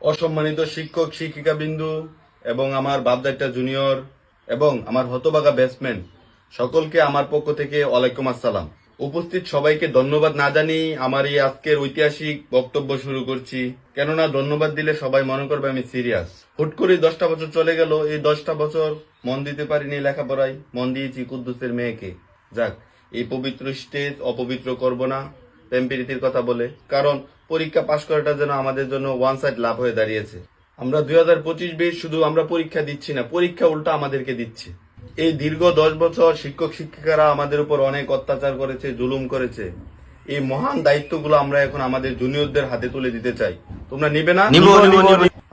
অসম্মানিত শিক্ষক শিক্ষিকা বিন্দু এবং আমার বাপদাইটা জুনিয়র এবং আমার হতবাগা ব্যাটসম্যান সকলকে আমার পক্ষ থেকে ওয়ালাইকুম আসসালাম। উপস্থিত সবাইকে ধন্যবাদ না জানিয়ে আমার এই আজকের ঐতিহাসিক বক্তব্য শুরু করছি, কেননা ধন্যবাদ দিলে সবাই মনে করবে আমি সিরিয়াস। হুট করে 10টা বছর চলে গেল, এই 10টা বছর মন দিতে পারিনি লেখাপড়ায়, মন দিয়েছি কুদ্দুসের মেয়েকে। যাক, এই পবিত্র স্টেজ অপবিত্র করব না প্রেম প্রীতির কথা বলে, কারণ পরীক্ষা পাশ করাটা যেন আমাদের জন্য ওয়ান সাইড লাভ হয়ে দাঁড়িয়েছে। আমরা 2025-20 শুধু আমরা পরীক্ষা দিচ্ছি না, পরীক্ষা উল্টা আমাদেরকে দিচ্ছে। এই দীর্ঘ 10 বছর শিক্ষক শিক্ষিকারা আমাদের উপর অনেক অত্যাচার করেছে, জুলুম করেছে। এই মহান দায়িত্বগুলো আমরা এখন আমাদের জুনিয়রদের হাতে তুলে দিতে চাই। তোমরা নিবে না?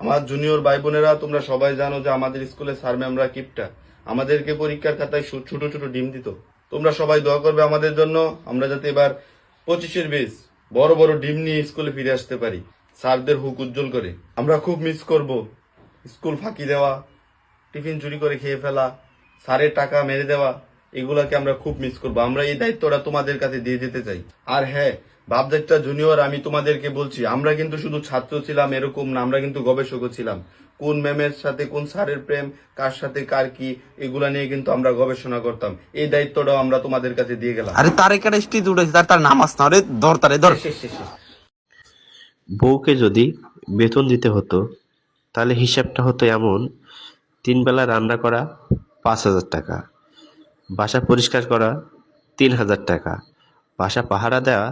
আমার জুনিয়র ভাই বোনেরা, তোমরা সবাই জানো যে আমাদের স্কুলে স্যার ম্যামরা কিপটা, আমাদেরকে পরীক্ষার খাতায় ছোট ছোট ডিম দিত। তোমরা সবাই দোয়া করবে আমাদের জন্য, আমরা যাতে এবার 25-এর বেশ বড় বড় ডিম নিয়ে স্কুলে ফিরে আসতে পারি, স্যারদের হুক উজ্জ্বল করে। আমরা খুব মিস করব স্কুল ফাঁকি দেওয়া, টিফিন চুরি করে খেয়ে ফেলা, স্যারের টাকা মেরে দেওয়া, এগুলাকে আমরা খুব মিস করবো। আমরা এই দায়িত্বটা তোমাদের কাছে দিয়ে যেতে চাই। আর হ্যাঁ, বাপদাইটা জুনিয়র, আমি তোমাদেরকে বলছি, আমরা কিন্তু শুধু ছাত্র ছিলাম এরকম না, আমরা কিন্তু গবেষকও ছিলাম। কোন ম্যামের সাথে কোন স্যারের প্রেম, কার সাথে কার কি, এগুলা নিয়ে কিন্তু আমরা গবেষণা করতাম। এই দায়িত্বটাও আমরা তোমাদের কাছে দিয়ে গেলাম। আরে তার এখানে স্টিচ উঠেছে, তার নামাজ না রে, ধর তারে ধর। বউকে যদি বেতন দিতে হতো তাহলে হিসাবটা হতো এমন: 3 বেলা রান্না করা 5,000 টাকা, বাসা পরিষ্কার করা 3,000 টাকা, বাসা পাহারা দেওয়া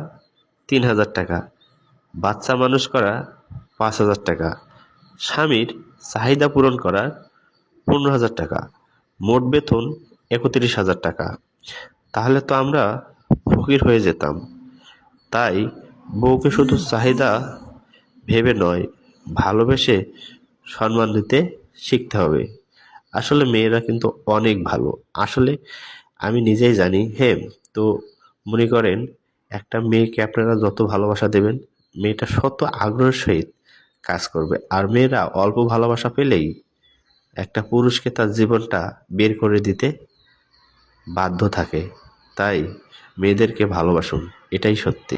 3,000 টাকা, বাচ্চা মানুষ করা 5,000 টাকা, স্বামীর চাহিদা পূরণ করা 15,000 টাকা, মোট বেতন 31,000 টাকা। তাহলে তো আমরা ফকির হয়ে যেতাম। তাই বউকে শুধু চাহিদা ভেবে নয়, ভালোবেসে সম্মান দিতে শিখতে হবে। আসলে মেয়েরা কিন্তু অনেক ভালো। আসলে আমি নিজেই জানি। হ্যাঁ, তো মনে করেন একটা মেয়েকে আপনারা যত ভালোবাসা দেবেন, মেয়েটা শত আগ্রহের সহিত কাজ করবে। আর মেয়েরা অল্প ভালোবাসা পেলেই একটা পুরুষকে তার জীবনটা বের করে দিতে বাধ্য থাকে। তাই মেয়েদেরকে ভালোবাসুন, এটাই সত্যি।